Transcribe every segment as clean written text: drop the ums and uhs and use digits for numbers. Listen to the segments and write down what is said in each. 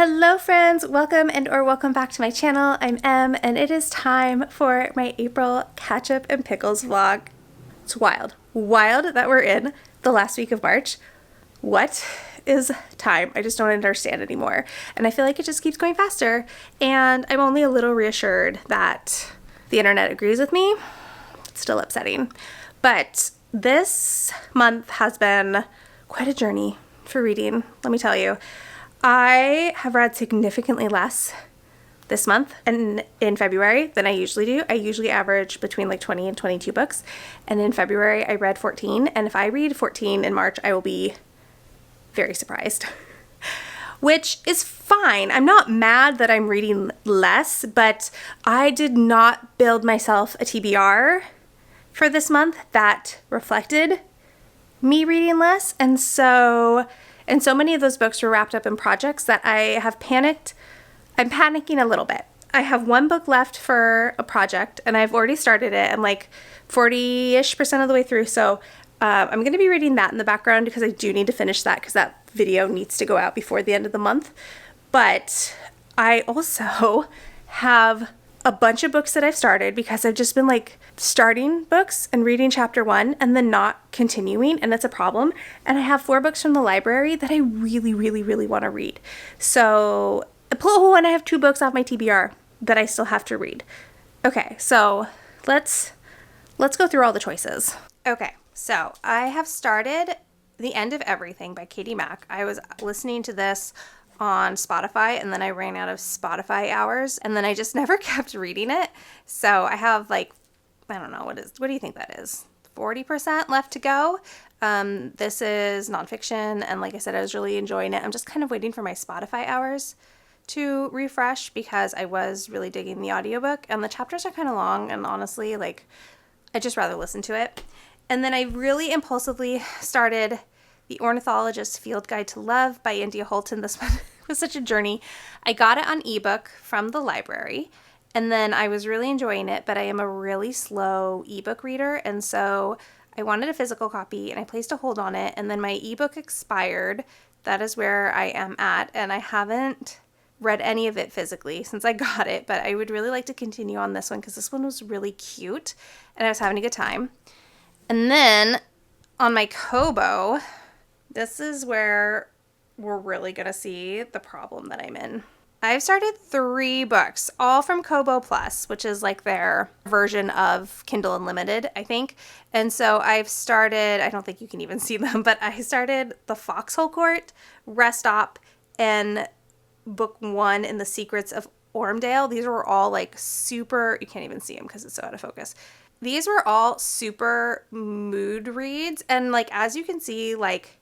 Hello friends, welcome back to my channel. I'm Em and it is time for my April catch-up and pickles vlog. It's wild that we're in the last week of March. What is time? I just don't understand anymore. And I feel like it just keeps going faster. And I'm only a little reassured that the internet agrees with me. It's still upsetting. But this month has been quite a journey for reading, let me tell you. I have read significantly less this month and in February than I usually do. I usually average between like 20 and 22 books. And in February, I read 14. And if I read 14 in March, I will be very surprised, which is fine. I'm not mad that I'm reading less, but I did not build myself a TBR for this month that reflected me reading less. And so many of those books were wrapped up in projects that I have panicked. I'm panicking a little bit. I have one book left for a project and I've already started it. I'm like 40-ish% of the way through. So I'm going to be reading that in the background because I do need to finish that because that video needs to go out before the end of the month. But I also have a bunch of books that I've started because I've just been like starting books and reading chapter 1 and then not continuing, and it's a problem. And I have 4 books from the library that I really want to read. So, and I have 2 books off my TBR that I still have to read. Okay, so let's go through all the choices. Okay, so I have started The End of Everything by Katie Mack. I was listening to this on Spotify and then I ran out of Spotify hours and then I just never kept reading it. So I have like, I don't know, what do you think that is? 40% left to go. This is nonfiction and like I said, I was really enjoying it. I'm just kind of waiting for my Spotify hours to refresh because I was really digging the audiobook and the chapters are kind of long and honestly, like, I'd just rather listen to it. And then I really impulsively started The Ornithologist's Field Guide to Love by India Holton. This one was such a journey. I got it on ebook from the library, and then I was really enjoying it, but I am a really slow ebook reader, and so I wanted a physical copy, and I placed a hold on it, and then my ebook expired. That is where I am at, and I haven't read any of it physically since I got it, but I would really like to continue on this one because this one was really cute, and I was having a good time. And then on my Kobo, this is where we're really going to see the problem that I'm in. I've started 3 books, all from Kobo Plus, which is like their version of Kindle Unlimited, I think. And so I've started, I don't think you can even see them, but I started The Foxhole Court, Rest Stop, and book 1 in The Secrets of Ormdale. These were all like super, you can't even see them because it's so out of focus. These were all super mood reads. And like, as you can see, like,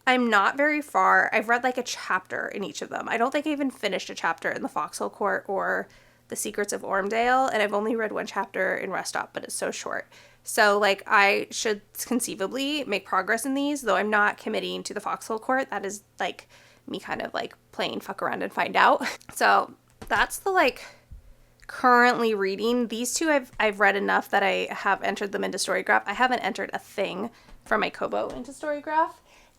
I'm not very far. I've read like a chapter in each of them. I don't think I even finished a chapter in The Foxhole Court or The Secrets of Ormdale, and I've only read 1 chapter in Rest Stop, but it's so short. So like I should conceivably make progress in these, though I'm not committing to The Foxhole Court. That is like me kind of like playing fuck around and find out. So that's the like currently reading. These 2 I've read enough that I have entered them into Storygraph. I haven't entered a thing from my Kobo into Storygraph.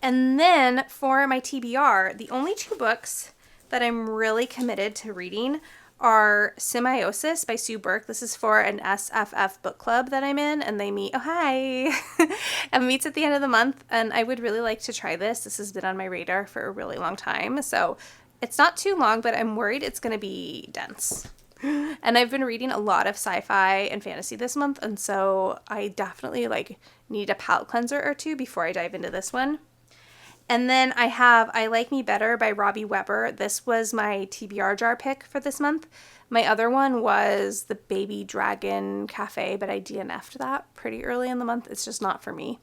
And then for my TBR, the only 2 books that I'm really committed to reading are Symbiosis by Sue Burke. This is for an SFF book club that I'm in, and they meet, oh hi, and meets at the end of the month, and I would really like to try this. This has been on my radar for a really long time, so it's not too long, but I'm worried it's going to be dense. And I've been reading a lot of sci-fi and fantasy this month, and so I definitely like need a palate cleanser or 2 before I dive into this one. And then I have I Like Me Better by Robbie Weber. This was my TBR jar pick for this month. My other one was The Baby Dragon Cafe, but I DNF'd that pretty early in the month. It's just not for me.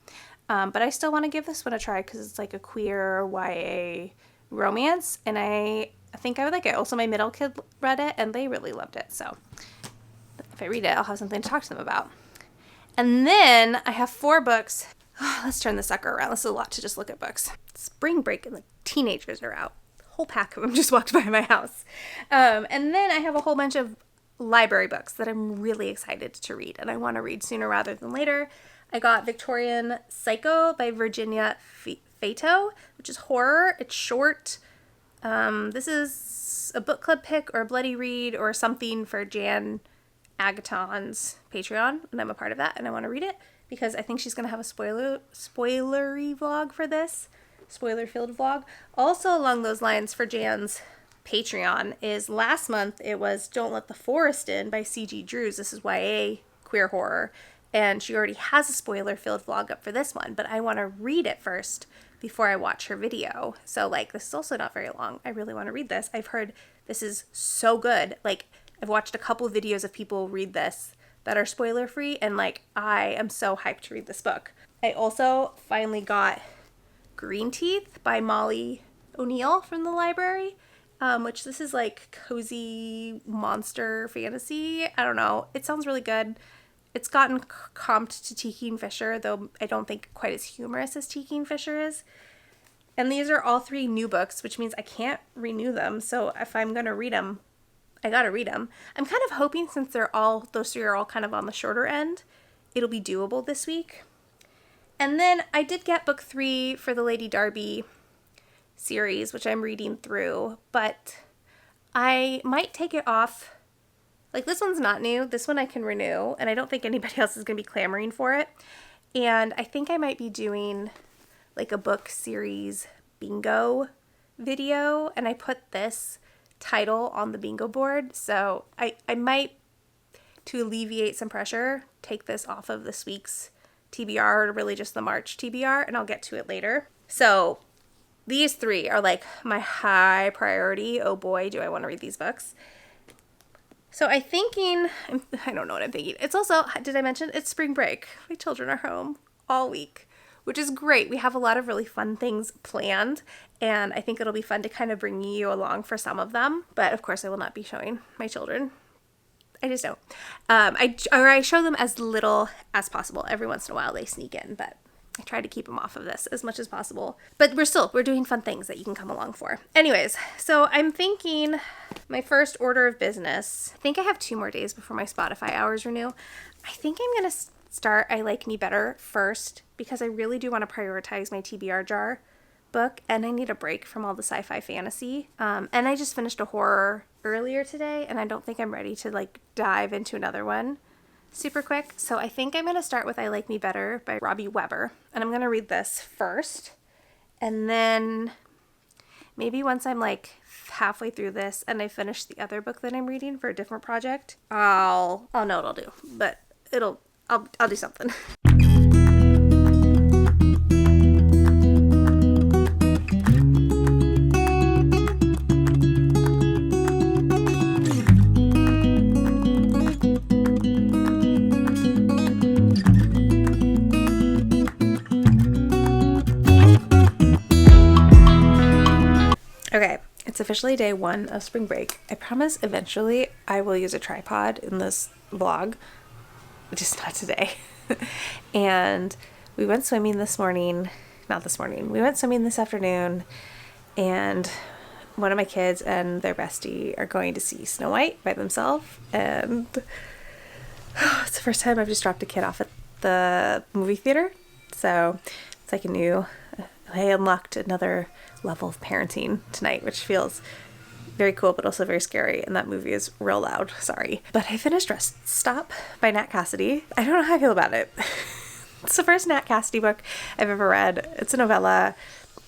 But I still want to give this one a try because it's like a queer YA romance, and I think I would like it. Also, my middle kid read it, and they really loved it. So if I read it, I'll have something to talk to them about. And then I have 4 books. Oh, let's turn the sucker around. This is a lot to just look at books. Spring break and the teenagers are out. A whole pack of them just walked by my house. And then I have a whole bunch of library books that I'm really excited to read, and I want to read sooner rather than later. I got Victorian Psycho by Virginia Fato, which is horror. It's short. This is a book club pick or a bloody read or something for Jan Agaton's Patreon, and I'm a part of that, and I want to read it because I think she's going to have a spoilery vlog for this, spoiler-filled vlog. Also along those lines for Jan's Patreon is last month it was Don't Let the Forest In by C.G. Drews. This is YA queer horror, and she already has a spoiler-filled vlog up for this one, but I want to read it first before I watch her video. So, like, this is also not very long. I really want to read this. I've heard this is so good. Like, I've watched a couple of videos of people read this that are spoiler-free, and, like, I am so hyped to read this book. I also finally got Green Teeth by Molly O'Neill from the library, which this is, like, cozy monster fantasy. I don't know. It sounds really good. It's gotten comped to T. Kingfisher, though I don't think quite as humorous as T. Kingfisher is. And these are all 3 new books, which means I can't renew them. So if I'm going to read them, I got to read them. I'm kind of hoping since those 3 are all kind of on the shorter end, it'll be doable this week. And then I did get book 3 for the Lady Darby series, which I'm reading through, but I might take it off. Like, this one's not new. This one I can renew, and I don't think anybody else is going to be clamoring for it. And I think I might be doing, like, a book series bingo video, and I put this title on the bingo board. So I might, to alleviate some pressure, take this off of this week's TBR, or really just the March TBR, and I'll get to it later. So these 3 are, like, my high priority. Oh boy, do I want to read these books. So I don't know what I'm thinking. It's also, did I mention, it's spring break. My children are home all week, which is great. We have a lot of really fun things planned, and I think it'll be fun to kind of bring you along for some of them. But of course, I will not be showing my children. I just don't. I show them as little as possible. Every once in a while they sneak in, but I try to keep them off of this as much as possible. But we're doing fun things that you can come along for. Anyways, so I'm thinking my first order of business, I think I have 2 more days before my Spotify hours renew. I think I'm going to start I Like Me Better first because I really do want to prioritize my TBR jar book, and I need a break from all the sci-fi fantasy. And I just finished a horror earlier today, and I don't think I'm ready to, like, dive into another one super quick. So I think I'm going to start with I Like Me Better by Robbie Weber, and I'm going to read this first, and then maybe once I'm, like, halfway through this and I finish the other book that I'm reading for a different project, I'll know what I'll do, but I'll do something. Okay, it's officially day 1 of spring break. I promise eventually I will use a tripod in this vlog, just not today. And we went swimming we went swimming this afternoon, and one of my kids and their bestie are going to see Snow White by themselves, and it's the first time I've just dropped a kid off at the movie theater, so it's like I unlocked another level of parenting tonight, which feels very cool but also very scary, and that movie is real loud, sorry. But I finished Rest Stop by Nat Cassidy. I don't know how I feel about it. It's the first Nat Cassidy book I've ever read. It's a novella.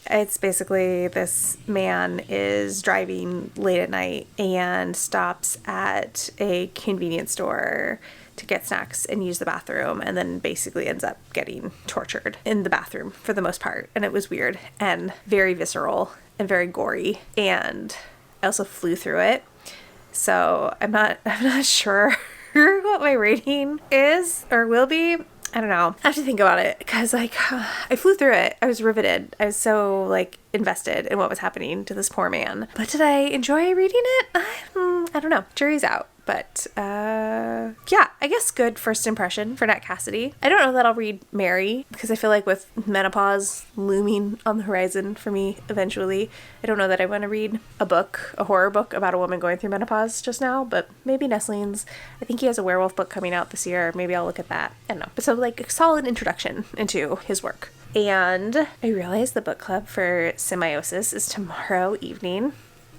It's basically this man is driving late at night and stops at a convenience store to get snacks and use the bathroom, and then basically ends up getting tortured in the bathroom for the most part. And it was weird and very visceral and very gory, and I also flew through it. So I'm not sure what my rating is or will be. I don't know. I have to think about it because, like, I flew through it. I was riveted. I was so, like, invested in what was happening to this poor man. But did I enjoy reading it? I don't know. Jury's out. But, yeah, I guess good first impression for Nat Cassidy. I don't know that I'll read Mary because I feel like with menopause looming on the horizon for me eventually, I don't know that I want to read a horror book about a woman going through menopause just now, but maybe Nestlings. I think he has a werewolf book coming out this year. Maybe I'll look at that. I don't know. But so, like, a solid introduction into his work. And I realized the book club for Symbiosis is tomorrow evening.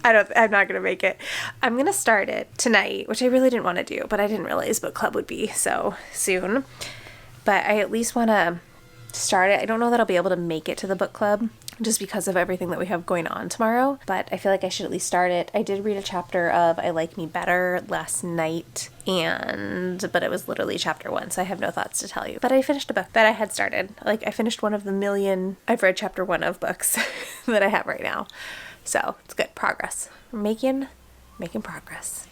I'm not going to make it. I'm going to start it tonight, which I really didn't want to do, but I didn't realize book club would be so soon. But I at least want to start it. I don't know that I'll be able to make it to the book club just because of everything that we have going on tomorrow, but I feel like I should at least start it. I did read a chapter of I Like Me Better last night, but it was literally chapter 1, so I have no thoughts to tell you. But I finished a book that I had started. Like, I finished one of the million I've read chapter 1 of books that I have right now. So it's good progress. We're making progress.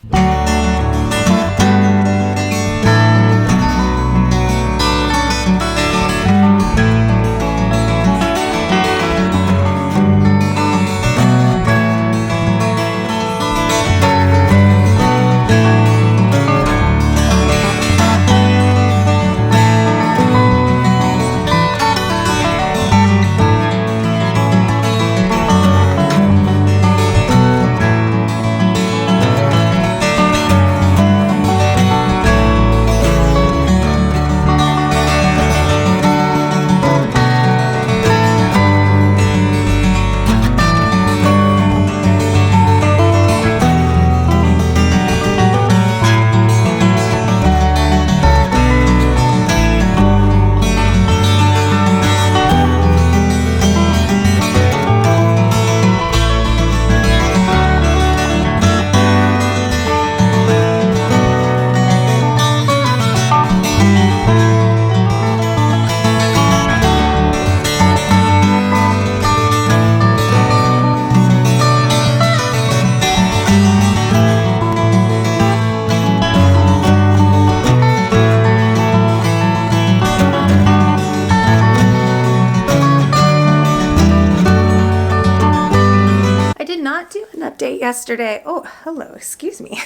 Update yesterday. Oh, hello, excuse me.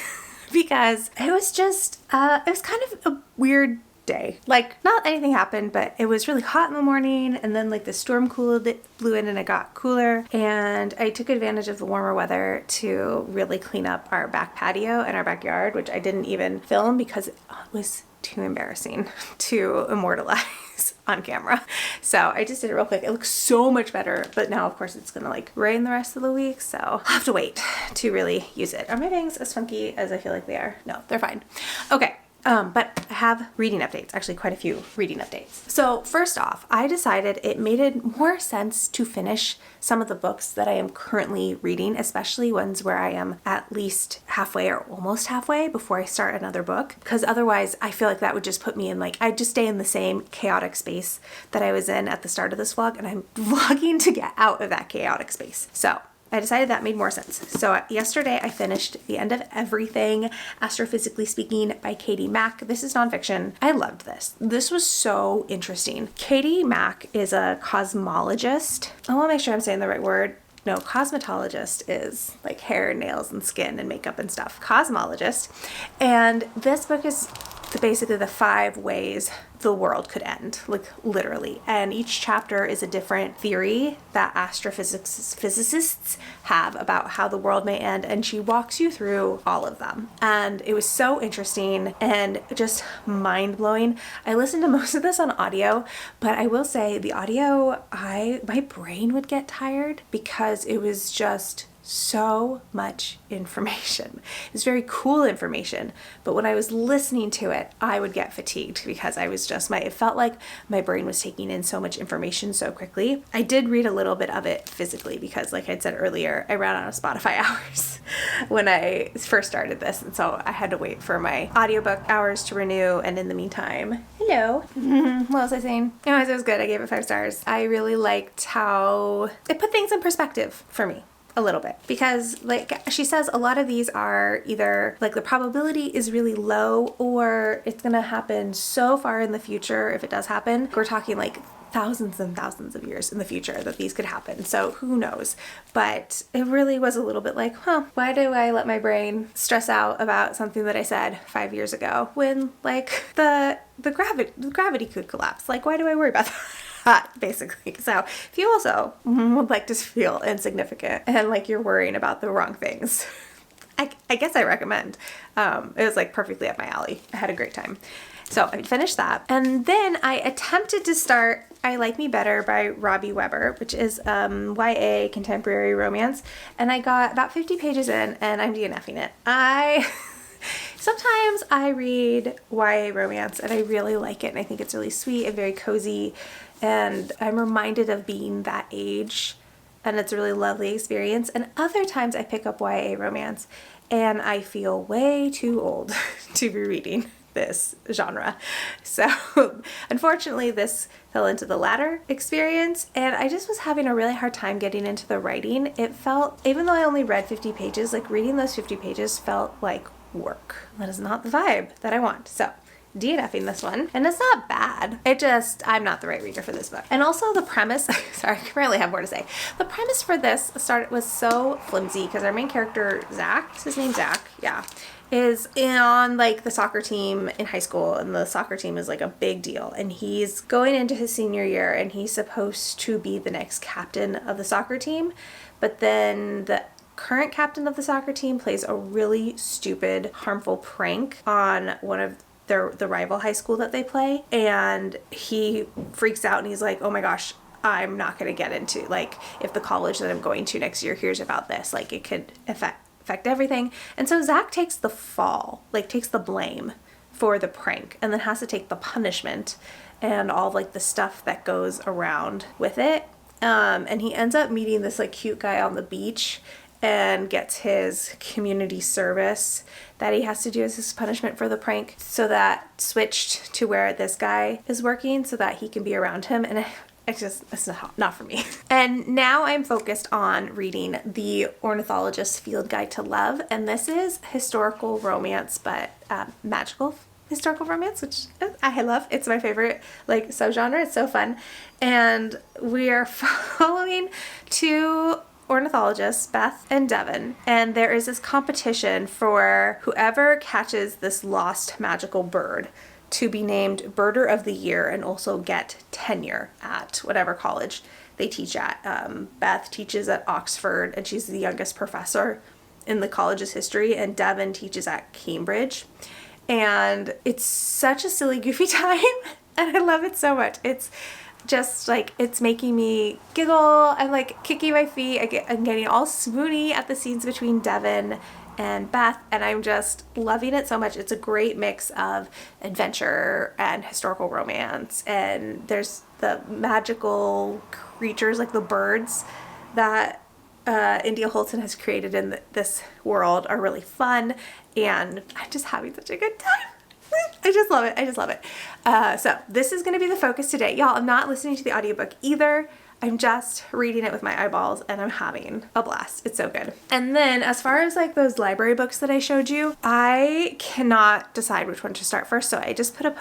Because it was just, it was kind of a weird day. Like, not anything happened, but it was really hot in the morning, and then like the storm blew in and it got cooler, and I took advantage of the warmer weather to really clean up our back patio and our backyard, which I didn't even film because it was too embarrassing to immortalize on camera. So I just did it real quick. It looks so much better, but now of course it's gonna like rain the rest of the week, so I'll have to wait to really use it. Are my bangs as funky as I feel like they are? No, they're fine. Okay. But I have reading updates, actually quite a few reading updates. So first off, I decided it made it more sense to finish some of the books that I am currently reading, especially ones where I am at least halfway or almost halfway before I start another book, because otherwise I feel like that would just put me in like, I'd just stay in the same chaotic space that I was in at the start of this vlog, and I'm vlogging to get out of that chaotic space. So I decided that made more sense. So yesterday I finished The End of Everything, Astrophysically Speaking by Katie Mack. This is nonfiction. I loved this. This was so interesting. Katie Mack is a cosmologist. I want to make sure I'm saying the right word. No, cosmetologist is like hair and nails and skin and makeup and stuff. Cosmologist. And this book is basically the 5 ways the world could end, like literally. And each chapter is a different theory that astrophysicists have about how the world may end, and she walks you through all of them. And it was so interesting and just mind-blowing. I listened to most of this on audio, but I will say the audio, my brain would get tired because it was just so much information. It's very cool information, but when I was listening to it, I would get fatigued because I was just, it felt like my brain was taking in so much information so quickly. I did read a little bit of it physically because, like I'd said earlier, I ran out of Spotify hours when I first started this, and so I had to wait for my audiobook hours to renew, and in the meantime, hello. What was I saying? Anyways, it was good. I gave it 5 stars. I really liked how it put things in perspective for me. A little bit, because like she says, a lot of these are either like the probability is really low, or it's gonna happen so far in the future. If it does happen, we're talking like thousands and thousands of years in the future that these could happen. So who knows? But it really was a little bit like, why do I let my brain stress out about something that I said 5 years ago when like the gravity could collapse? Like, why do I worry about that? Basically. So if you also would like to feel insignificant and like you're worrying about the wrong things, I guess I recommend. It was like perfectly up my alley. I had a great time. So I finished that. And then I attempted to start I Like Me Better by Robbie Weber, which is YA contemporary romance. And I got about 50 pages in and I'm DNFing it. Sometimes I read YA romance and I really like it and I think it's really sweet and very cozy and I'm reminded of being that age and it's a really lovely experience. And other times I pick up YA romance and I feel way too old to be reading this genre. So unfortunately this fell into the latter experience and I just was having a really hard time getting into the writing. It felt, even though I only read 50 pages, like reading those 50 pages felt like work. That is not the vibe that I want. So DNFing this one. And it's not bad. I'm not the right reader for this book. And also the premise, sorry, I really have more to say. The premise for this was so flimsy because our main character, Zach, his name's Zach, yeah, is on like the soccer team in high school and the soccer team is like a big deal. And he's going into his senior year and he's supposed to be the next captain of the soccer team. But then the current captain of the soccer team plays a really stupid, harmful prank on one of the rival high school that they play, and he freaks out and he's like, oh my gosh, I'm not going to get into, like, if the college that I'm going to next year hears about this, like it could affect everything. And so Zach takes the fall, like takes the blame for the prank and then has to take the punishment and all of, like the stuff that goes around with it. And he ends up meeting this like cute guy on the beach and gets his community service that he has to do as his punishment for the prank. So that switched to where this guy is working so that he can be around him. And it's not for me. And now I'm focused on reading The Ornithologist's Field Guide to Love. And this is historical romance, but magical historical romance, which I love. It's my favorite like subgenre. It's so fun. And we are following two ornithologists, Beth and Devin, and there is this competition for whoever catches this lost magical bird to be named Birder of the Year and also get tenure at whatever college they teach at. Beth teaches at Oxford and she's the youngest professor in the college's history, and Devin teaches at Cambridge. And it's such a silly, goofy time and I love it so much. It's just like, it's making me giggle. I'm like kicking my feet. I'm getting all swoony at the scenes between Devin and Beth, and I'm just loving it so much. It's a great mix of adventure and historical romance, and there's the magical creatures like the birds that India Holton has created in this world are really fun, and I'm just having such a good time. I just love it. I just love it. So this is going to be the focus today. Y'all, I'm not listening to the audiobook either. I'm just reading it with my eyeballs and I'm having a blast. It's so good. And then as far as like those library books that I showed you, I cannot decide which one to start first. So I just put a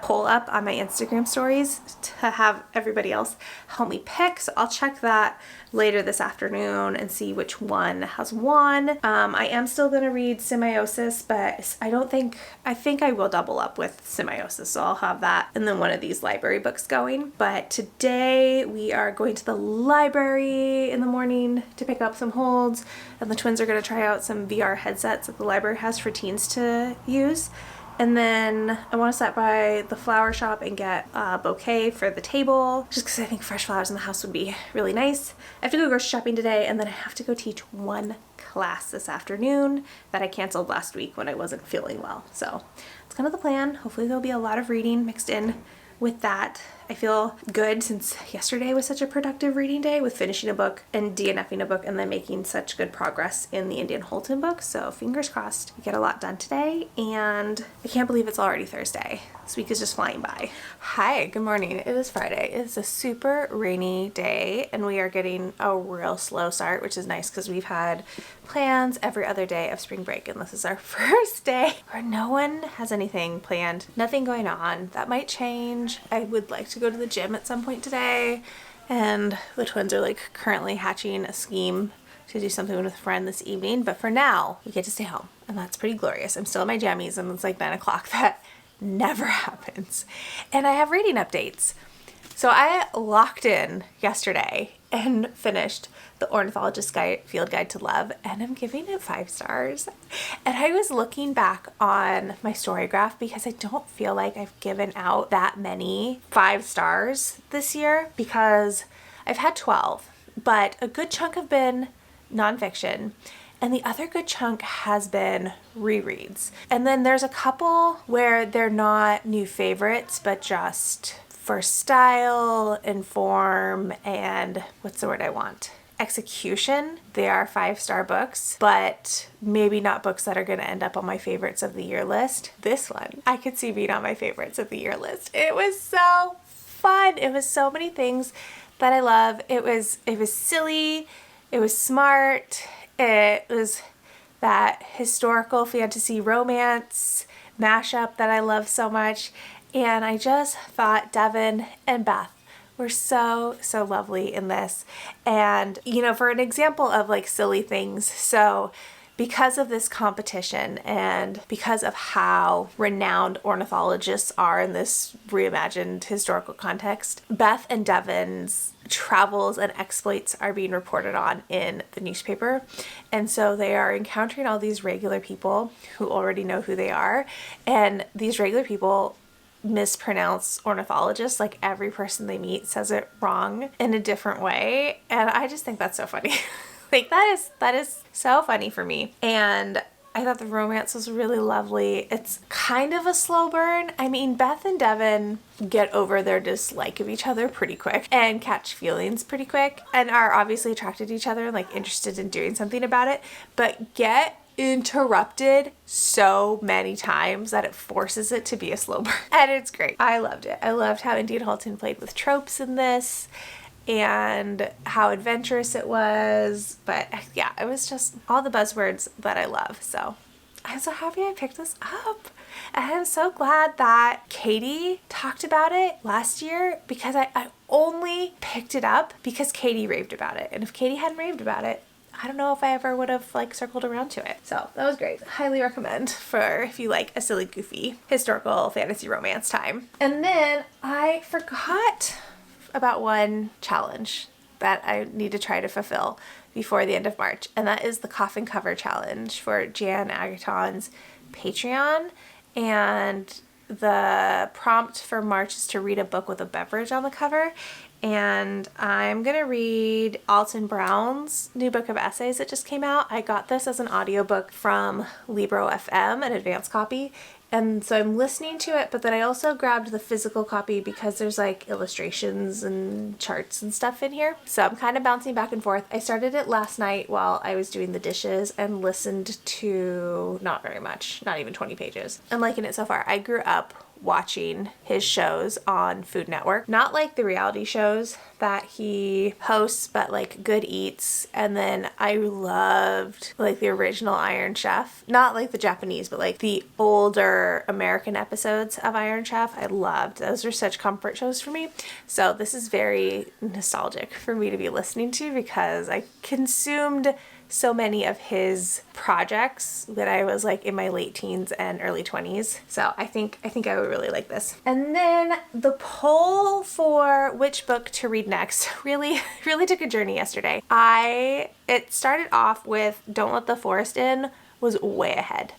poll up on my Instagram stories to have everybody else help me pick. So I'll check that later this afternoon and see which one has won. I am still going to read Symbiosis, but I think I will double up with Symbiosis. So I'll have that and then one of these library books going. But today we are going to the library in the morning to pick up some holds, and the twins are going to try out some VR headsets that the library has for teens to use. And then I want to stop by the flower shop and get a bouquet for the table, just because I think fresh flowers in the house would be really nice. I have to go grocery shopping today, and then I have to go teach one class this afternoon that I canceled last week when I wasn't feeling well. So it's kind of the plan. Hopefully there'll be a lot of reading mixed in with that. I feel good since yesterday was such a productive reading day with finishing a book and DNFing a book and then making such good progress in the Indian Holton book. So fingers crossed we get a lot done today, and I can't believe it's already Thursday. This week is just flying by. Hi, good morning. It is Friday. It's a super rainy day and we are getting a real slow start, which is nice because we've had plans every other day of spring break and this is our first day where no one has anything planned, nothing going on. That might change. I would like to go to the gym at some point today, and the twins are like currently hatching a scheme to do something with a friend this evening, but for now we get to stay home and that's pretty glorious. I'm still in my jammies and it's like 9 o'clock. That never happens. And I have reading updates. So I locked in yesterday and finished the Ornithologist Field Guide to Love, and I'm giving it 5 stars. And I was looking back on my story graph because I don't feel like I've given out that many 5 stars this year, because I've had 12, but a good chunk have been nonfiction. And the other good chunk has been rereads. And then there's a couple where they're not new favorites, but just for style and form and what's the word I want? Execution. They are 5-star books, but maybe not books that are going to end up on my favorites of the year list. This one, I could see being on my favorites of the year list. It was so fun. It was so many things that I love. It was silly. It was smart. It was that historical fantasy romance mashup that I love so much. And I just thought Devin and Beth were so lovely in this. And, for an example of like silly things, so because of this competition and because of how renowned ornithologists are in this reimagined historical context, Beth and Devin's travels and exploits are being reported on in the newspaper. And so they are encountering all these regular people who already know who they are. And these regular people mispronounce ornithologists. Like every person they meet says it wrong in a different way. And I just think that's so funny. Like that is so funny for me. And I thought the romance was really lovely. It's kind of a slow burn. I mean, Beth and Devin get over their dislike of each other pretty quick and catch feelings pretty quick and are obviously attracted to each other and like interested in doing something about it, but get interrupted so many times that it forces it to be a slow burn. And it's great. I loved it. I loved how Indian Halton played with tropes in this and how adventurous it was. But yeah, it was just all the buzzwords that I love. So I'm so happy I picked this up. And I'm so glad that Katie talked about it last year, because I only picked it up because Katie raved about it. And if Katie hadn't raved about it, I don't know if I ever would have like circled around to it. So that was great. Highly recommend for if you like a silly, goofy, historical fantasy romance time. And then I forgot about one challenge that I need to try to fulfill before the end of March. And that is the coffin cover challenge for Jan Agaton's Patreon. And the prompt for March is to read a book with a beverage on the cover. And I'm going to read Alton Brown's new book of essays that just came out. I got this as an audiobook from Libro FM, an advanced copy. And so I'm listening to it, but then I also grabbed the physical copy because there's like illustrations and charts and stuff in here. So I'm kind of bouncing back and forth. I started it last night while I was doing the dishes and listened to not very much, not even 20 pages. I'm liking it so far. I grew up watching his shows on Food Network, not like the reality shows that he hosts, but like Good Eats. And then I loved like the original Iron Chef, not like the Japanese, but like the older American episodes of Iron Chef. I loved those. Are such comfort shows for me. So this is very nostalgic for me to be listening to because I consumed so many of his projects when I was like in my late teens and early 20s. So I think I would really like this. And then the poll for which book to read next really took a journey yesterday. It started off with Don't Let the Forest In was way ahead.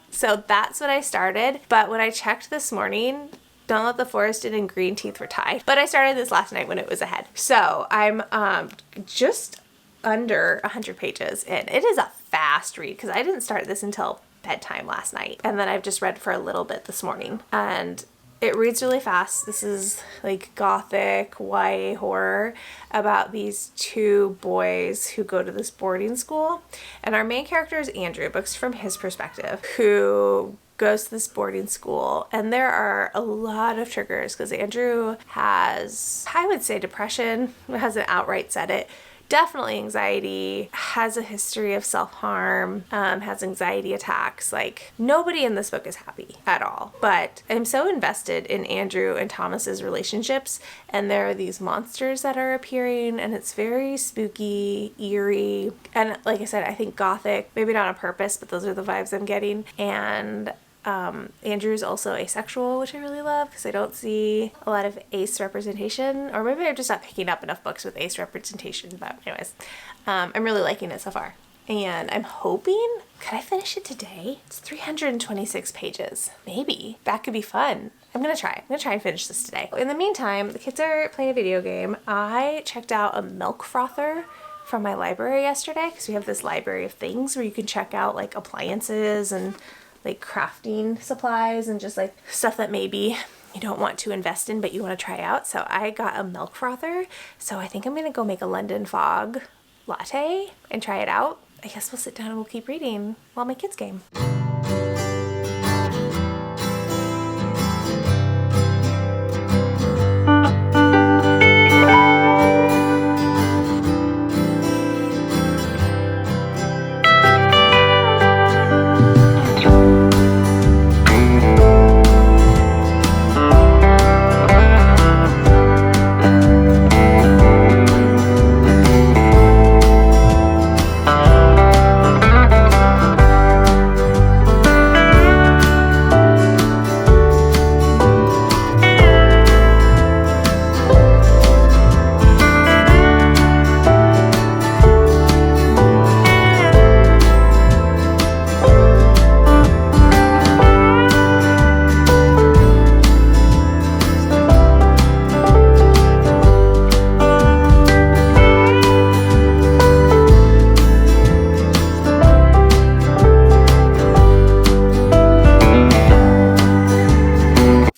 So that's what I started. But when I checked this morning, Don't Let the Forest In and Green Teeth were tied. But I started this last night when it was ahead. So I'm just under 100 pages in. It is a fast read because I didn't start this until bedtime last night. And then I've just read for a little bit this morning. And it reads really fast. This is like gothic YA horror about these 2 boys who go to this boarding school. And our main character is Andrew, books from his perspective, who goes to this boarding school. And there are a lot of triggers because Andrew has, I would say, depression, hasn't outright said it, definitely anxiety, has a history of self-harm, has anxiety attacks. Like, nobody in this book is happy at all. But I'm so invested in Andrew and Thomas's relationships, and there are these monsters that are appearing, and it's very spooky, eerie, and like I said, I think gothic, maybe not on purpose, but those are the vibes I'm getting. And Andrew's also asexual, which I really love because I don't see a lot of ace representation, or maybe I'm just not picking up enough books with ace representation, but anyways, I'm really liking it so far. And I'm hoping, could I finish it today? It's 326 pages. Maybe. That could be fun. I'm gonna try and finish this today. In the meantime, the kids are playing a video game. I checked out a milk frother from my library yesterday because we have this library of things where you can check out like appliances and like crafting supplies and just like stuff that maybe you don't want to invest in but you want to try out. So I got a milk frother. So I think I'm gonna go make a London Fog latte and try it out. I guess we'll sit down and we'll keep reading while my kids game.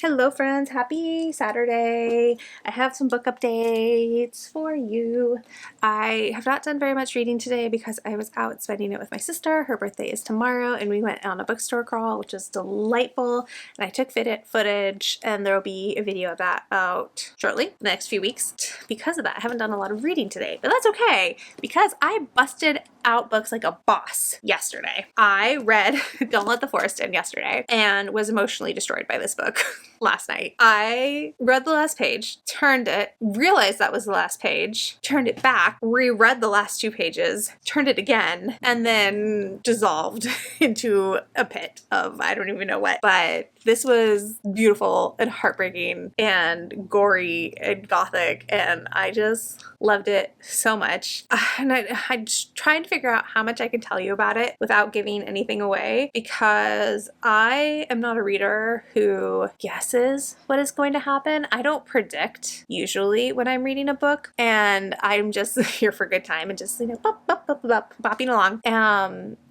Hello friends, happy Saturday. I have some book updates for you. I have not done very much reading today because I was out spending it with my sister. Her birthday is tomorrow and we went on a bookstore crawl, which is delightful. And I took footage and there will be a video of that out shortly, the next few weeks. Because of that, I haven't done a lot of reading today, but that's okay because I busted out books like a boss yesterday. I read Don't Let the Forest In yesterday and was emotionally destroyed by this book last night. I read the last page, turned it, realized that was the last page, turned it back, reread the last 2 pages, turned it again, and then dissolved into a pit of I don't even know what. But this was beautiful and heartbreaking and gory and gothic, and I just loved it so much. And I'm just trying to figure out how much I can tell you about it without giving anything away because I am not a reader who guesses what is going to happen. I don't predict usually when I'm reading a book, and I'm just here for a good time and just, you know, bopping along.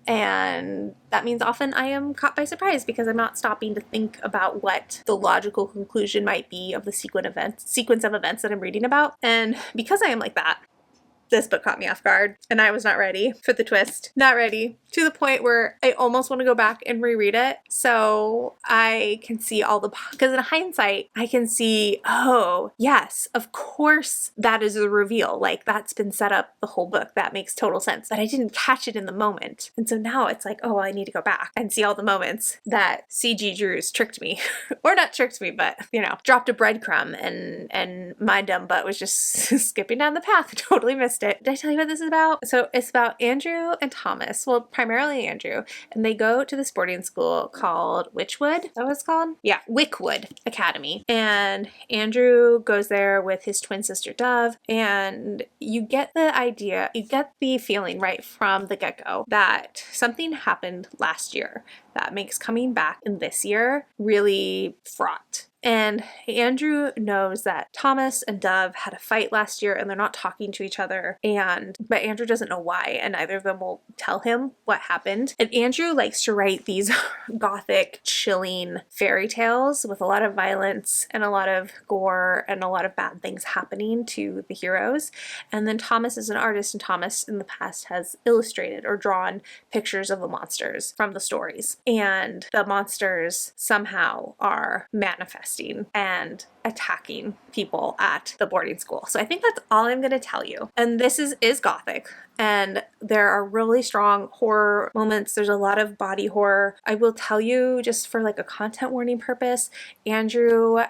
And that means often I am caught by surprise because I'm not stopping to think about what the logical conclusion might be of the sequence of events that I'm reading about. And because I am like that, this book caught me off guard and I was not ready for the twist. Not ready. To the point where I almost want to go back and reread it so I can see all the, because in hindsight, I can see, oh, yes, of course that is a reveal. Like that's been set up the whole book. That makes total sense. But I didn't catch it in the moment. And so now it's like, oh, I need to go back and see all the moments that C.G. Drews tricked me. Or not tricked me, but, you know, dropped a breadcrumb and my dumb butt was just skipping down the path. Totally missed it. Did I tell you what this is about? So it's about Andrew and Thomas. Well, primarily Andrew. And they go to this boarding school called Witchwood. Is that what it's called? Yeah, Wickwood Academy. And Andrew goes there with his twin sister Dove. And you get the idea, you get the feeling right from the get-go that something happened last year that makes coming back in this year really fraught. And Andrew knows that Thomas and Dove had a fight last year and they're not talking to each other. But Andrew doesn't know why, and neither of them will tell him what happened. And Andrew likes to write these gothic, chilling fairy tales with a lot of violence and a lot of gore and a lot of bad things happening to the heroes. And then Thomas is an artist, and Thomas in the past has illustrated or drawn pictures of the monsters from the stories. And the monsters somehow are manifesting and attacking people at the boarding school. So I think that's all I'm going to tell you. And this is gothic. And there are really strong horror moments. There's a lot of body horror. I will tell you, just for like a content warning purpose, Andrew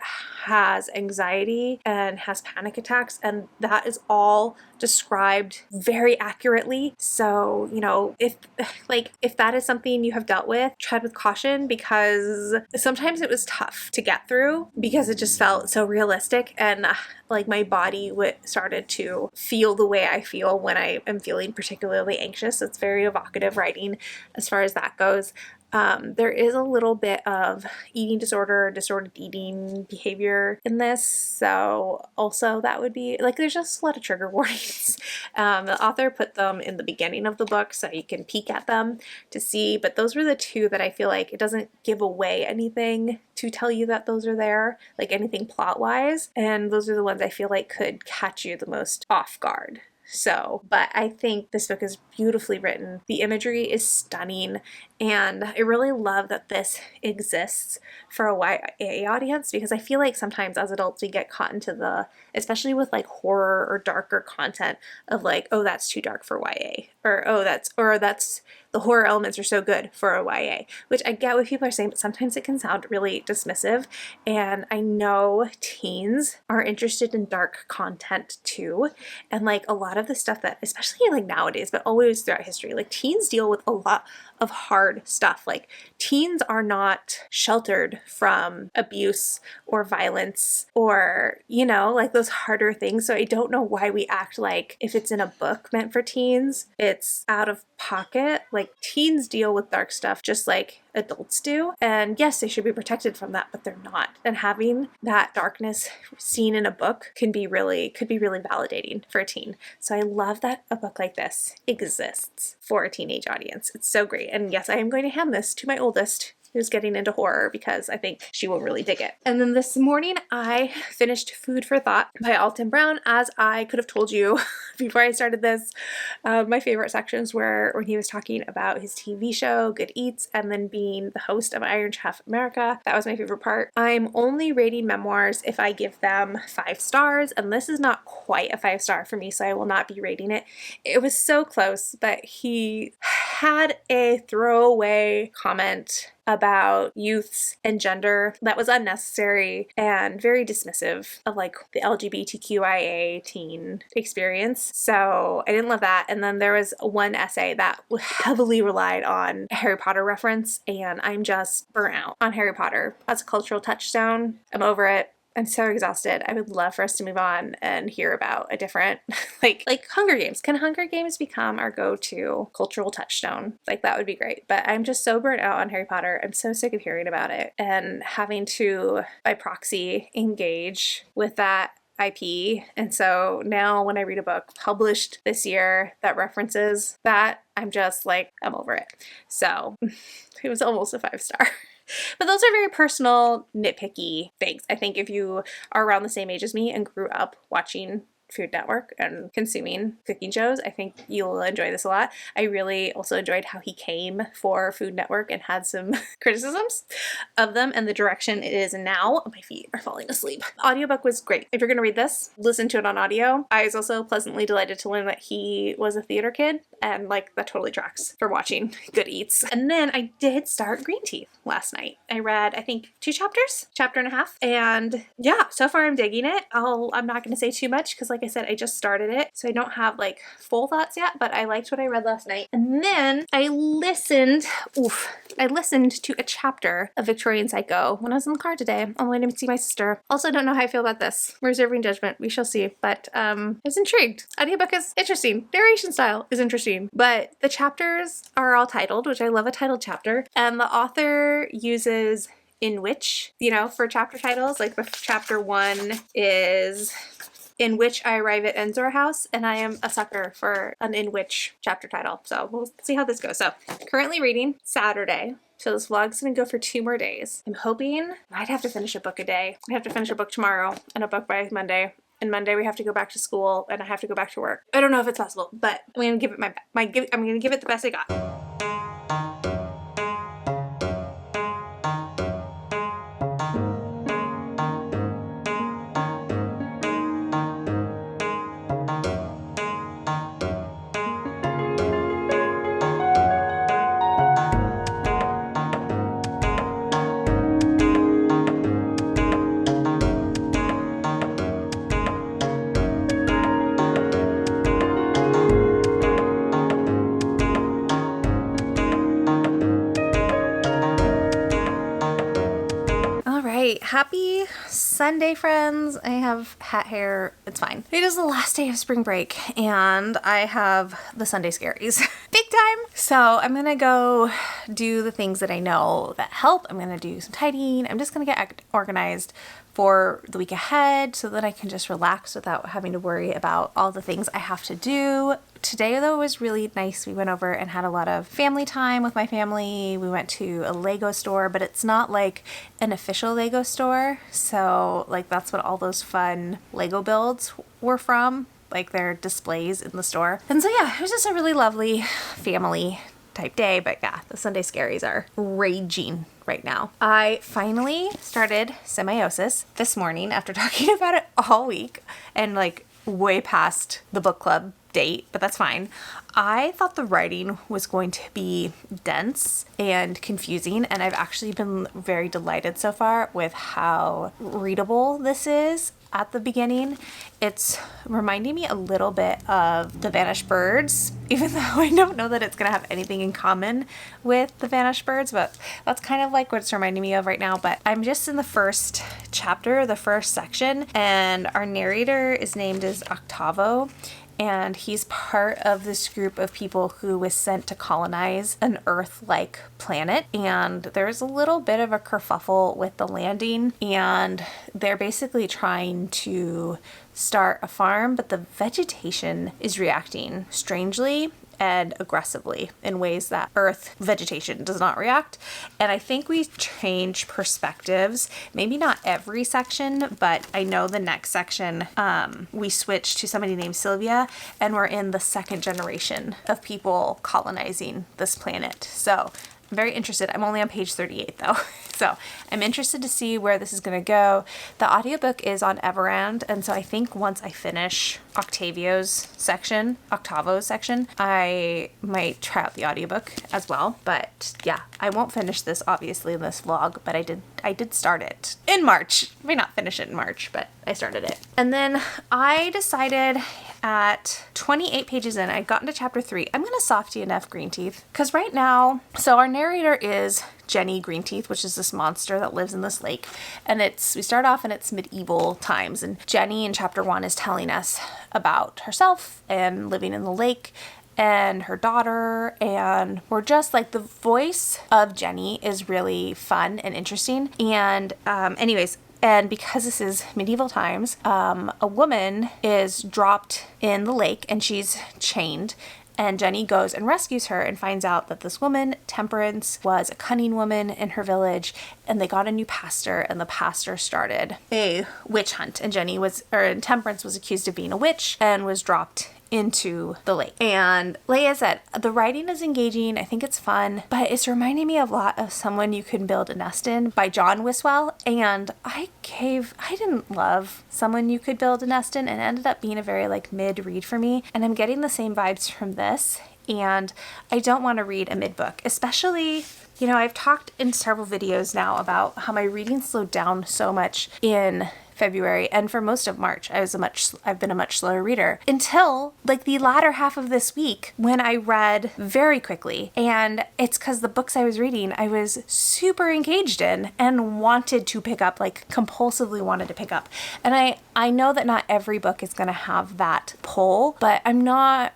has anxiety and has panic attacks, and that is all described very accurately. So, you know, if that is something you have dealt with, tread with caution, because sometimes it was tough to get through because it just felt so realistic, and like my body started to feel the way I feel when I am feeling particularly anxious. It's very evocative writing as far as that goes. There is a little bit of eating disorder, disordered eating behavior in this. So also that would be like, there's just a lot of trigger warnings. The author put them in the beginning of the book so you can peek at them to see, but those were the two that I feel like it doesn't give away anything to tell you that those are there, like anything plot wise. And those are the ones I feel like could catch you the most off guard. So, but I think this book is beautifully written. The imagery is stunning, and I really love that this exists for a YA audience, because I feel like sometimes as adults we get caught into especially with like horror or darker content of like, oh, that's too dark for YA, or that's the horror elements are so good for a YA, which I get what people are saying, but sometimes it can sound really dismissive. And I know teens are interested in dark content too. And like a lot of the stuff that, especially like nowadays, but always throughout history, like teens deal with a lot of hard stuff. Like teens are not sheltered from abuse or violence or, you know, like those harder things. So I don't know why we act like if it's in a book meant for teens, it's out of pocket. Like teens deal with dark stuff just like adults do. And yes, they should be protected from that, but they're not. And having that darkness seen in a book could be really validating for a teen. So I love that a book like this exists for a teenage audience. It's so great. And yes, I am going to hand this to my oldest, who's getting into horror, because I think she will really dig it. And then this morning I finished Food for Thought by Alton Brown. As I could have told you before I started this, my favorite sections were when he was talking about his TV show, Good Eats, and then being the host of Iron Chef America. That was my favorite part. I'm only rating memoirs if I give them 5 stars, and this is not quite a 5-star for me, so I will not be rating it. It was so close, but he had a throwaway comment about youths and gender that was unnecessary and very dismissive of like the LGBTQIA teen experience. So I didn't love that. And then there was one essay that heavily relied on a Harry Potter reference, and I'm just burnt out on Harry Potter as a cultural touchstone. I'm over it. I'm so exhausted. I would love for us to move on and hear about a different, like Hunger Games. Can Hunger Games become our go-to cultural touchstone? Like that would be great. But I'm just so burnt out on Harry Potter. I'm so sick of hearing about it and having to, by proxy, engage with that IP. And so now when I read a book published this year that references that, I'm just like, I'm over it. So it was almost a 5-star. But those are very personal, nitpicky things. I think if you are around the same age as me and grew up watching Food Network and consuming cooking shows, I think you'll enjoy this a lot. I really also enjoyed how he came for Food Network and had some criticisms of them and the direction it is now. My feet are falling asleep. The audiobook was great. If you're going to read this, listen to it on audio. I was also pleasantly delighted to learn that he was a theater kid, and like that totally tracks for watching Good Eats. And then I did start Green Teeth last night. I read, I think, 2 chapters, chapter and a half, and yeah, so far I'm digging it. I'm not going to say too much because like I said, I just started it, so I don't have like full thoughts yet, but I liked what I read last night. And then I listened to a chapter of Victorian Psycho when I was in the car today on the way to see my sister. Also don't know how I feel about this. Reserving judgment. We shall see. But I was intrigued. Audiobook is interesting. Narration style is interesting. But the chapters are all titled, which I love a titled chapter. And the author uses in which, for chapter titles. Like the chapter 1 is In Which I Arrive at Ensor House, and I am a sucker for an In Which chapter title. So we'll see how this goes. So currently reading Saturday. So this vlog's gonna go for 2 more days. I'm hoping I'd have to finish a book a day. I have to finish a book tomorrow and a book by Monday. And Monday we have to go back to school and I have to go back to work. I don't know if it's possible, but I'm gonna give it I'm gonna give it the best I got. happy Sunday, friends. I have hat hair. It's fine. It is the last day of spring break and I have the Sunday scaries. Big time. So I'm gonna go do the things that I know that help. I'm gonna do some tidying. I'm just gonna get organized for the week ahead so that I can just relax without having to worry about all the things I have to do. Today, though, was really nice. We went over and had a lot of family time with my family. We went to a Lego store, but it's not like an official Lego store. So, like, that's what all those fun Lego builds were from. Like, their displays in the store. And so, yeah, it was just a really lovely family type day. But yeah, the Sunday scaries are raging right now. I finally started Semiosis this morning after talking about it all week and like way past the book club date, but that's fine. I thought the writing was going to be dense and confusing, and I've actually been very delighted so far with how readable this is. At the beginning, it's reminding me a little bit of The Vanished Birds, even though I don't know that it's going to have anything in common with The Vanished Birds, but that's kind of like what it's reminding me of right now. But I'm just in the first chapter, the first section, and our narrator is named as Octavo. And he's part of this group of people who was sent to colonize an Earth-like planet. And there's a little bit of a kerfuffle with the landing. And they're basically trying to start a farm, but the vegetation is reacting strangely and aggressively in ways that Earth vegetation does not react. And I think we change perspectives, maybe not every section, but I know the next section we switch to somebody named Sylvia, and we're in the second generation of people colonizing this planet. So I'm very interested. I'm only on page 38 though. So I'm interested to see where this is going to go. The audiobook is on Everand, and so I think once I finish Octavo's section, I might try out the audiobook as well. But yeah, I won't finish this obviously in this vlog, but I did start it in March. I may not finish it in March, but I started it. And then I decided at 28 pages in, I'd gotten to chapter 3. I'm going to softy enough Greenteeth because right now, so our narrator is Jenny Greenteeth, which is this monster that lives in this lake. And we start off in its medieval times. And Jenny in chapter 1 is telling us about herself and living in the lake and her daughter. And we're just like, the voice of Jenny is really fun and interesting. And and because this is medieval times, a woman is dropped in the lake and she's chained. And Jenny goes and rescues her and finds out that this woman, Temperance, was a cunning woman in her village, and they got a new pastor, and the pastor started a witch hunt. And Temperance was accused of being a witch and was dropped into the lake. And like I said, the writing is engaging. I think it's fun, but it's reminding me a lot of Someone You Can Build a Nest In by John Wiswell. And I didn't love Someone You Could Build a Nest In, and it ended up being a very like mid read for me. And I'm getting the same vibes from this. And I don't want to read a mid book, especially, you know, I've talked in several videos now about how my reading slowed down so much in February, and for most of March I've been a much slower reader until like the latter half of this week when I read very quickly. And it's because the books I was reading I was super engaged in and wanted to pick up, like compulsively wanted to pick up. And I know that not every book is going to have that pull, but I'm not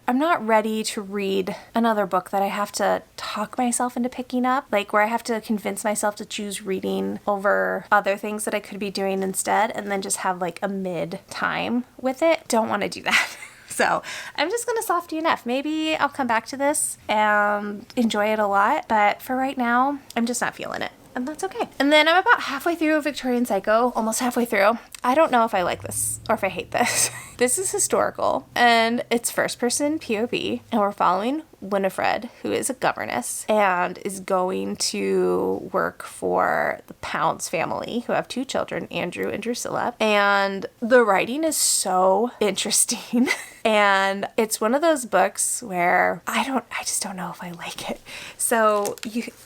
ready to read another book that I have to talk myself into picking up, like where I have to convince myself to choose reading over other things that I could be doing instead, and then just have like a mid time with it. Don't want to do that. So I'm just going to softy enough. Maybe I'll come back to this and enjoy it a lot, but for right now, I'm just not feeling it. And that's okay. And then I'm about halfway through Victorian Psycho, almost halfway through. I don't know if I like this or if I hate this. This is historical and it's first person POV, and we're following Winifred, who is a governess and is going to work for the Pounds family, who have 2 children, Andrew and Drusilla. And the writing is so interesting. And it's one of those books where I just don't know if I like it. So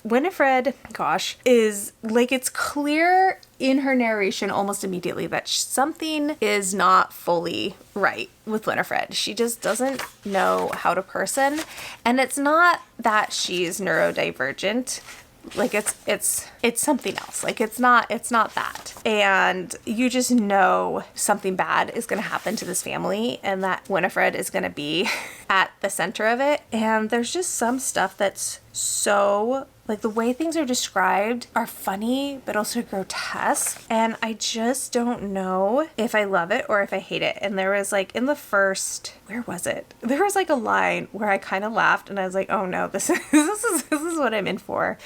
Winifred, gosh, is like, it's clear in her narration almost immediately that something is not fully right with Winifred. She just doesn't know how to person. And it's not that she's neurodivergent. Like it's something else. Like it's not that. And you just know something bad is going to happen to this family and that Winifred is going to be at the center of it. And there's just some stuff that's so, like, the way things are described are funny but also grotesque, and I just don't know if I love it or if I hate it. And there was like in the first, where was it? There was like a line where I kind of laughed and I was like, oh no, this is what I'm in for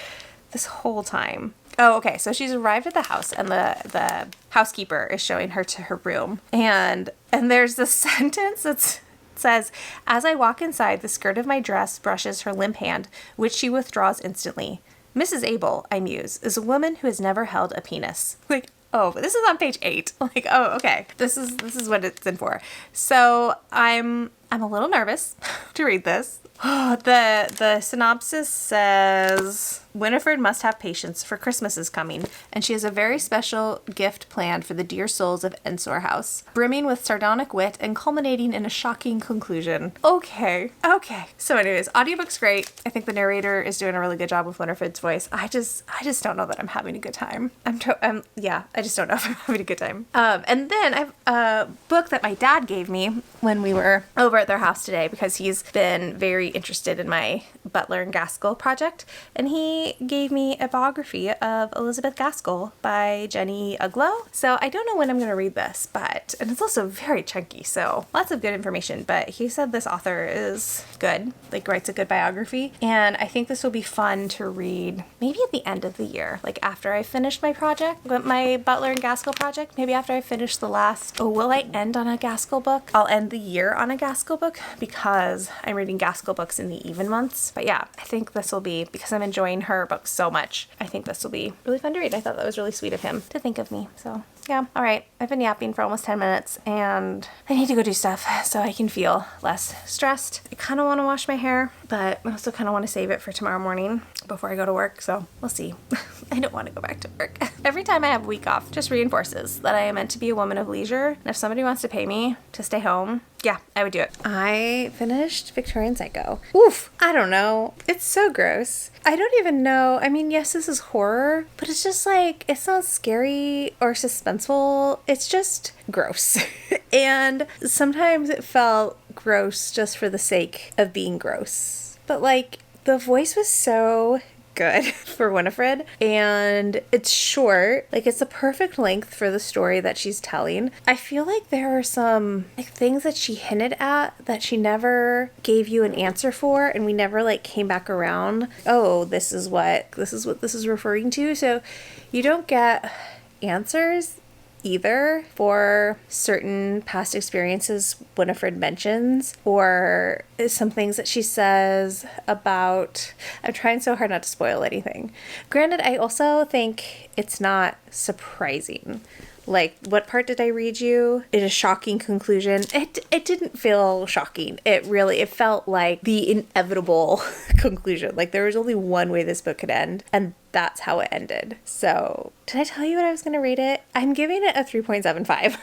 this whole time. Oh, okay. So she's arrived at the house and the housekeeper is showing her to her room, and there's this sentence that's says, as I walk inside, the skirt of my dress brushes her limp hand, which she withdraws instantly. Mrs. Abel, I muse, is a woman who has never held a penis. Like, oh, but this is on page 8. Like, oh, okay. This is what it's in for. So I'm a little nervous to read this. The synopsis says, Winifred must have patience, for Christmas is coming, and she has a very special gift planned for the dear souls of Ensor House, brimming with sardonic wit and culminating in a shocking conclusion. Okay. So anyways, audiobook's great. I think the narrator is doing a really good job with Winifred's voice. I just don't know that I'm having a good time. I just don't know if I'm having a good time. And then I have a book that my dad gave me when we were over at their house today, because he's been very interested in my Butler and Gaskell project, and he gave me a biography of Elizabeth Gaskell by Jenny Uglow. So I don't know when I'm going to read this, and it's also very chunky, so lots of good information, but he said this author is good, like writes a good biography, and I think this will be fun to read maybe at the end of the year, like after I finish my project, my Butler and Gaskell project, maybe after I finish the last, will I end on a Gaskell book? I'll end the year on a Gaskell book because I'm reading Gaskell books in the even months. But yeah, I think this will be, because I'm enjoying her books so much, I think this will be really fun to read. I thought that was really sweet of him to think of me. So yeah, all right. I've been yapping for almost 10 minutes and I need to go do stuff so I can feel less stressed. I kind of want to wash my hair, but I also kind of want to save it for tomorrow morning before I go to work. So we'll see. I don't want to go back to work. Every time I have a week off just reinforces that I am meant to be a woman of leisure. And if somebody wants to pay me to stay home, yeah, I would do it. I finished Victorian Psycho. Oof, I don't know. It's so gross. I don't even know. I mean, yes, this is horror, but it's just like, it's not scary or suspenseful. It's just gross. And sometimes it felt gross just for the sake of being gross. But like, the voice was so good for Winifred, and it's short, like it's the perfect length for the story that she's telling. I feel like there are some like things that she hinted at that she never gave you an answer for, and we never like came back around. Oh, this is what this is referring to. So you don't get answers either for certain past experiences Winifred mentions, or some things that she says about, I'm trying so hard not to spoil anything. Granted, I also think it's not surprising. Like, what part did I read you? It is a shocking conclusion. It didn't feel shocking. It felt like the inevitable conclusion. Like, there was only one way this book could end, and that's how it ended. So, did I tell you what I was going to rate it? I'm giving it a 3.75.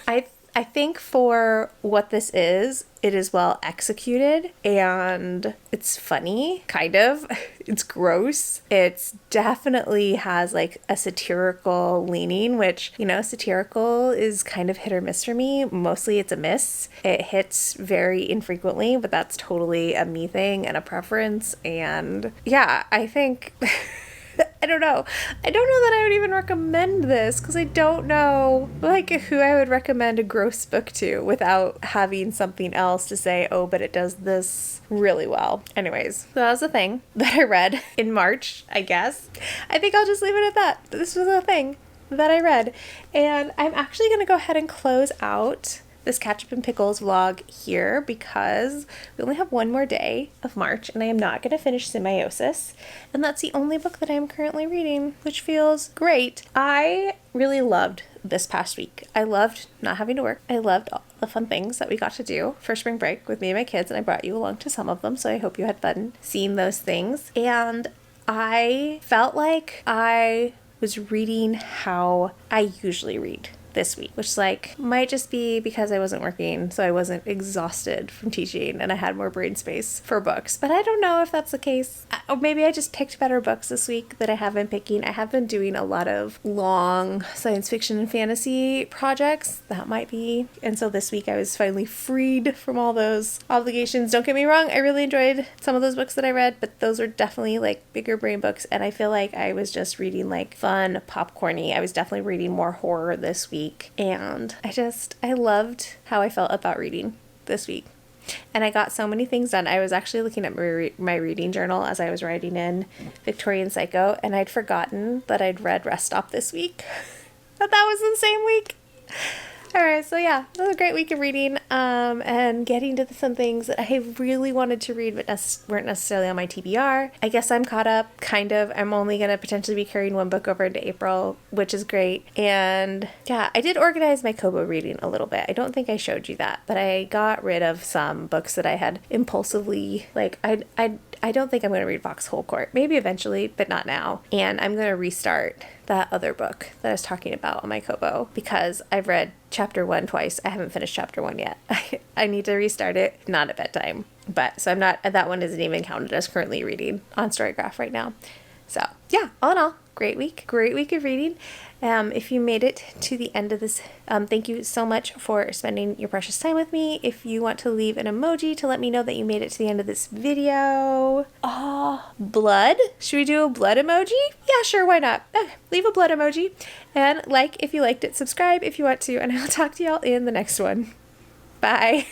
I think for what this is, it is well executed, and it's funny, kind of. It's gross. It's definitely has like a satirical leaning, which, you know, satirical is kind of hit or miss for me. Mostly it's a miss. It hits very infrequently, but that's totally a me thing and a preference. And yeah, I think... I don't know that I would even recommend this, because I don't know like who I would recommend a gross book to without having something else to say, oh, but it does this really well. Anyways, so that was the thing that I read in March, I guess. I think I'll just leave it at that. This was a thing that I read, and I'm actually going to go ahead and close out this Catch Up and Pickles vlog here, because we only have one more day of March and I am not going to finish Symbiosis, and that's the only book that I am currently reading, which feels great. I really loved this past week. I loved not having to work. I loved all the fun things that we got to do for spring break with me and my kids, and I brought you along to some of them, so I hope you had fun seeing those things. And I felt like I was reading how I usually read this week, which like might just be because I wasn't working, so I wasn't exhausted from teaching and I had more brain space for books. But I don't know if that's the case. Or maybe I just picked better books this week that I have been picking. I have been doing a lot of long science fiction and fantasy projects. That might be. And so this week I was finally freed from all those obligations. Don't get me wrong, I really enjoyed some of those books that I read, but those are definitely like bigger brain books, and I feel like I was just reading like fun, popcorny. I was definitely reading more horror this week, and I loved how I felt about reading this week. And I got so many things done. I was actually looking at my reading journal as I was writing in Victorian Psycho, and I'd forgotten that I'd read Rest Stop this week. That was the same week. Alright, so yeah, it was a great week of reading, and getting to some things that I really wanted to read but weren't necessarily on my TBR. I guess I'm caught up, kind of. I'm only going to potentially be carrying one book over into April, which is great. And yeah, I did organize my Kobo reading a little bit. I don't think I showed you that, but I got rid of some books that I had impulsively, like, I don't think I'm going to read Foxhole Court. Maybe eventually, but not now. And I'm going to restart that other book that I was talking about on my Kobo because I've read chapter 1 twice. I haven't finished chapter 1 yet. I need to restart it, not at bedtime. But so that one isn't even counted as currently reading on Storygraph right now. So yeah, all in all, great week of reading. If you made it to the end of this, thank you so much for spending your precious time with me. If you want to leave an emoji to let me know that you made it to the end of this video. Oh, blood? Should we do a blood emoji? Yeah, sure, why not? Leave a blood emoji. And like if you liked it, subscribe if you want to, and I'll talk to y'all in the next one. Bye.